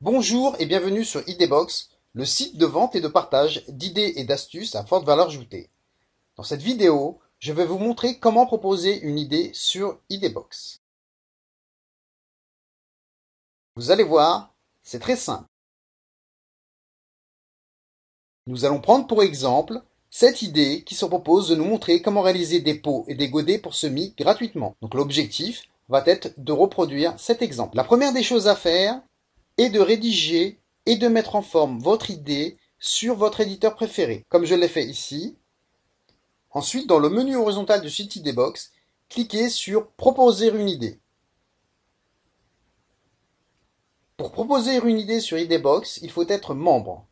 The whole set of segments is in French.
Bonjour et bienvenue sur Idébox, le site de vente et de partage d'idées et d'astuces à forte valeur ajoutée. Dans cette vidéo, je vais vous montrer comment proposer une idée sur Idébox. Vous allez voir, c'est très simple. Nous allons prendre pour exemple cette idée qui se propose de nous montrer comment réaliser des pots et des godets pour semis gratuitement. Donc l'objectif va être de reproduire cet exemple. La première des choses à faire est de rédiger et de mettre en forme votre idée sur votre éditeur préféré, comme je l'ai fait ici. Ensuite, dans le menu horizontal du site Idébox, cliquez sur Proposer une idée. Pour proposer une idée sur Idébox, il faut être membre.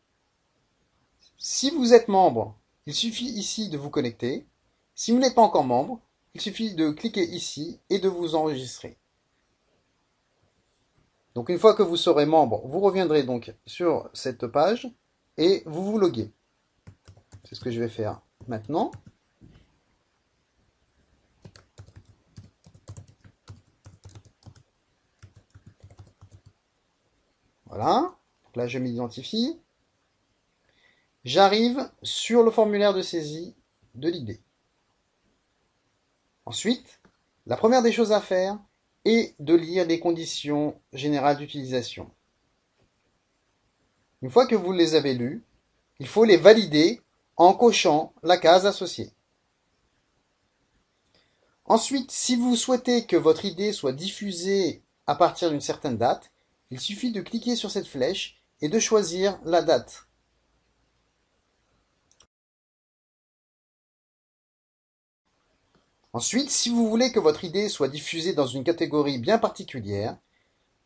Si vous êtes membre, il suffit ici de vous connecter. Si vous n'êtes pas encore membre, il suffit de cliquer ici et de vous enregistrer. Donc une fois que vous serez membre, vous reviendrez donc sur cette page et vous vous loguez. C'est ce que je vais faire maintenant. Voilà. Donc là, je m'identifie. J'arrive sur le formulaire de saisie de l'idée. Ensuite, la première des choses à faire est de lire les conditions générales d'utilisation. Une fois que vous les avez lues, il faut les valider en cochant la case associée. Ensuite, si vous souhaitez que votre idée soit diffusée à partir d'une certaine date, il suffit de cliquer sur cette flèche et de choisir la date. Ensuite, si vous voulez que votre idée soit diffusée dans une catégorie bien particulière,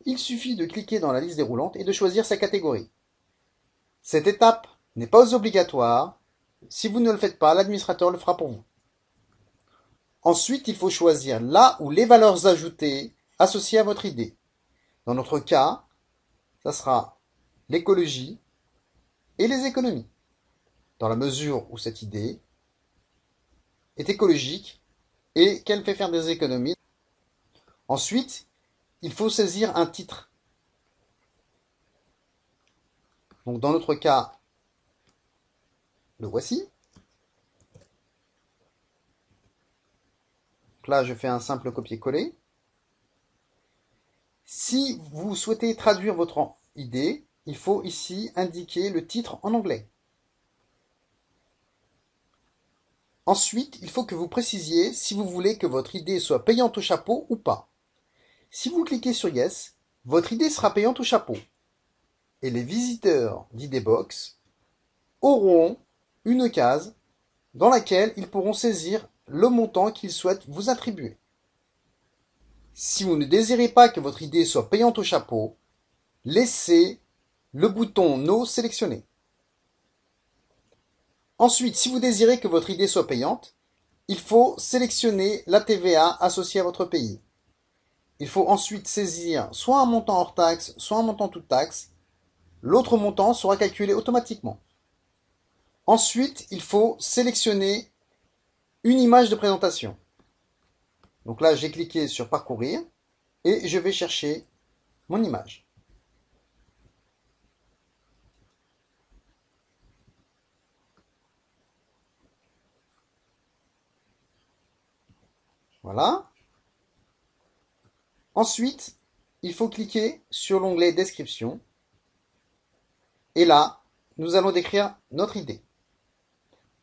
il suffit de cliquer dans la liste déroulante et de choisir sa catégorie. Cette étape n'est pas obligatoire. Si vous ne le faites pas, l'administrateur le fera pour vous. Ensuite, il faut choisir là où les valeurs ajoutées associées à votre idée. Dans notre cas, ça sera l'écologie et les économies. Dans la mesure où cette idée est écologique et qu'elle fait faire des économies. Ensuite, il faut saisir un titre. Donc dans notre cas, le voici. Donc là, je fais un simple copier-coller. Si vous souhaitez traduire votre idée, il faut ici indiquer le titre en anglais. Ensuite, il faut que vous précisiez si vous voulez que votre idée soit payante au chapeau ou pas. Si vous cliquez sur Yes, votre idée sera payante au chapeau. Et les visiteurs d'Idébox auront une case dans laquelle ils pourront saisir le montant qu'ils souhaitent vous attribuer. Si vous ne désirez pas que votre idée soit payante au chapeau, laissez le bouton No sélectionné. Ensuite, si vous désirez que votre idée soit payante, il faut sélectionner la TVA associée à votre pays. Il faut ensuite saisir soit un montant hors taxe, soit un montant toute taxe. L'autre montant sera calculé automatiquement. Ensuite, il faut sélectionner une image de présentation. Donc là, j'ai cliqué sur Parcourir et je vais chercher mon image. Voilà. Ensuite, il faut cliquer sur l'onglet Description. Et là, nous allons décrire notre idée.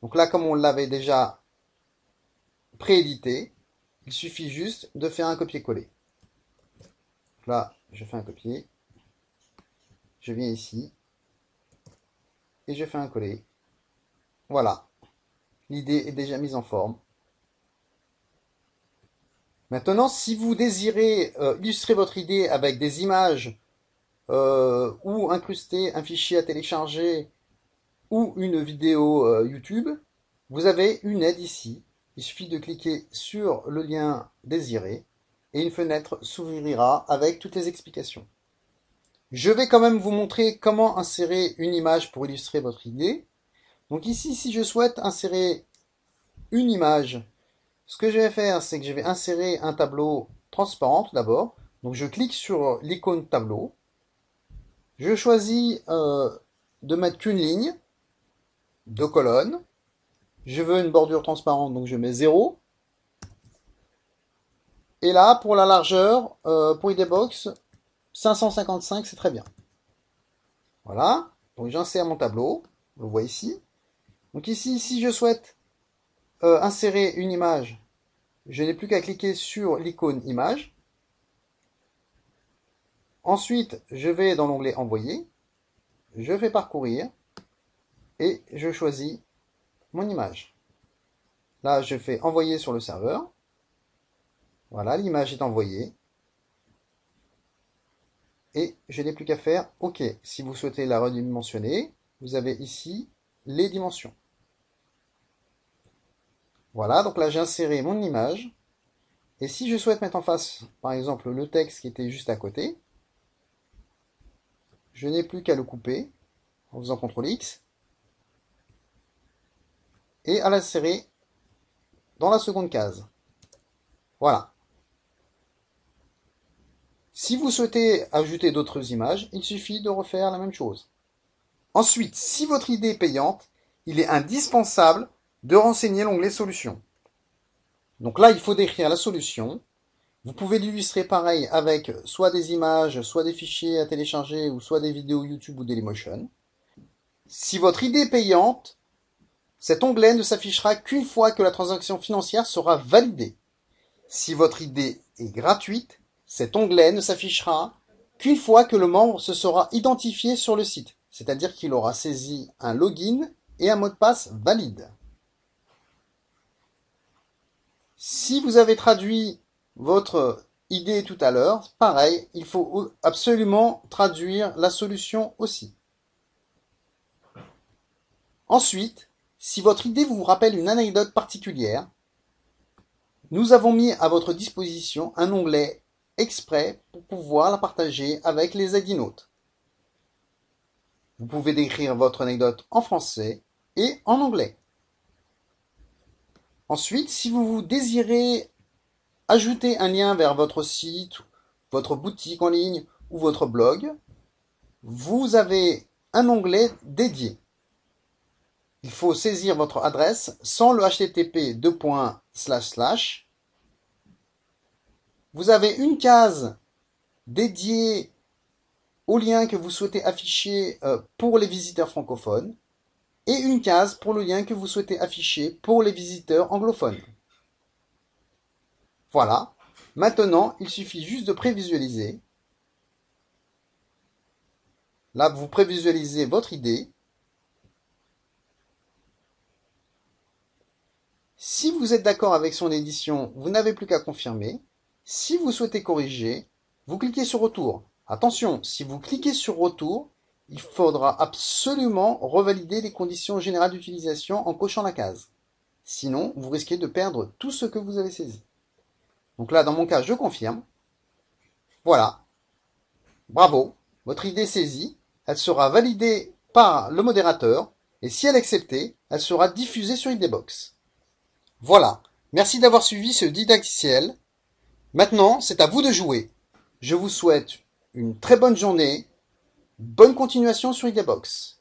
Donc là, comme on l'avait déjà préédité, il suffit juste de faire un copier-coller. Là, je fais un copier. Je viens ici. Et je fais un coller. Voilà. L'idée est déjà mise en forme. Maintenant, si vous désirez illustrer votre idée avec des images ou incruster un fichier à télécharger ou une vidéo YouTube, vous avez une aide ici. Il suffit de cliquer sur le lien désiré et une fenêtre s'ouvrira avec toutes les explications. Je vais quand même vous montrer comment insérer une image pour illustrer votre idée. Donc ici, si je souhaite insérer une image, ce que je vais faire, c'est que je vais insérer un tableau transparent tout d'abord. Donc je clique sur l'icône tableau. Je choisis de mettre qu'une ligne, deux colonnes. Je veux une bordure transparente, donc je mets 0. Et là, pour la largeur, pour IDBox, 555, c'est très bien. Voilà. Donc j'insère mon tableau. On le voit ici. Donc ici, si je souhaite insérer une image, je n'ai plus qu'à cliquer sur l'icône image. Ensuite, je vais dans l'onglet envoyer. Je fais parcourir. Et je choisis mon image. Là, je fais envoyer sur le serveur. Voilà, l'image est envoyée. Et je n'ai plus qu'à faire OK. Si vous souhaitez la redimensionner, vous avez ici les dimensions. Voilà, donc là j'ai inséré mon image. Et si je souhaite mettre en face, par exemple, le texte qui était juste à côté, je n'ai plus qu'à le couper en faisant CTRL X et à l'insérer dans la seconde case. Voilà. Si vous souhaitez ajouter d'autres images, il suffit de refaire la même chose. Ensuite, si votre idée est payante, il est indispensable de renseigner l'onglet Solutions. Donc là, il faut décrire la solution. Vous pouvez l'illustrer pareil avec soit des images, soit des fichiers à télécharger, ou soit des vidéos YouTube ou Dailymotion. Si votre idée est payante, cet onglet ne s'affichera qu'une fois que la transaction financière sera validée. Si votre idée est gratuite, cet onglet ne s'affichera qu'une fois que le membre se sera identifié sur le site, c'est-à-dire qu'il aura saisi un login et un mot de passe valide. Si vous avez traduit votre idée tout à l'heure, pareil, il faut absolument traduire la solution aussi. Ensuite, si votre idée vous rappelle une anecdote particulière, nous avons mis à votre disposition un onglet exprès pour pouvoir la partager avec les aidinautes. Vous pouvez décrire votre anecdote en français et en anglais. Ensuite, si vous désirez ajouter un lien vers votre site, votre boutique en ligne ou votre blog, vous avez un onglet dédié. Il faut saisir votre adresse sans le http://. Vous avez une case dédiée au lien que vous souhaitez afficher pour les visiteurs francophones et une case pour le lien que vous souhaitez afficher pour les visiteurs anglophones. Voilà. Maintenant, il suffit juste de prévisualiser. Là, vous prévisualisez votre idée. Si vous êtes d'accord avec son édition, vous n'avez plus qu'à confirmer. Si vous souhaitez corriger, vous cliquez sur Retour. Attention, si vous cliquez sur Retour, il faudra absolument revalider les conditions générales d'utilisation en cochant la case. Sinon, vous risquez de perdre tout ce que vous avez saisi. Donc là, dans mon cas, je confirme. Voilà. Bravo. Votre idée est saisie. Elle sera validée par le modérateur. Et si elle est acceptée, elle sera diffusée sur IDBox. Voilà. Merci d'avoir suivi ce didacticiel. Maintenant, c'est à vous de jouer. Je vous souhaite une très bonne journée. Bonne continuation sur IDBox.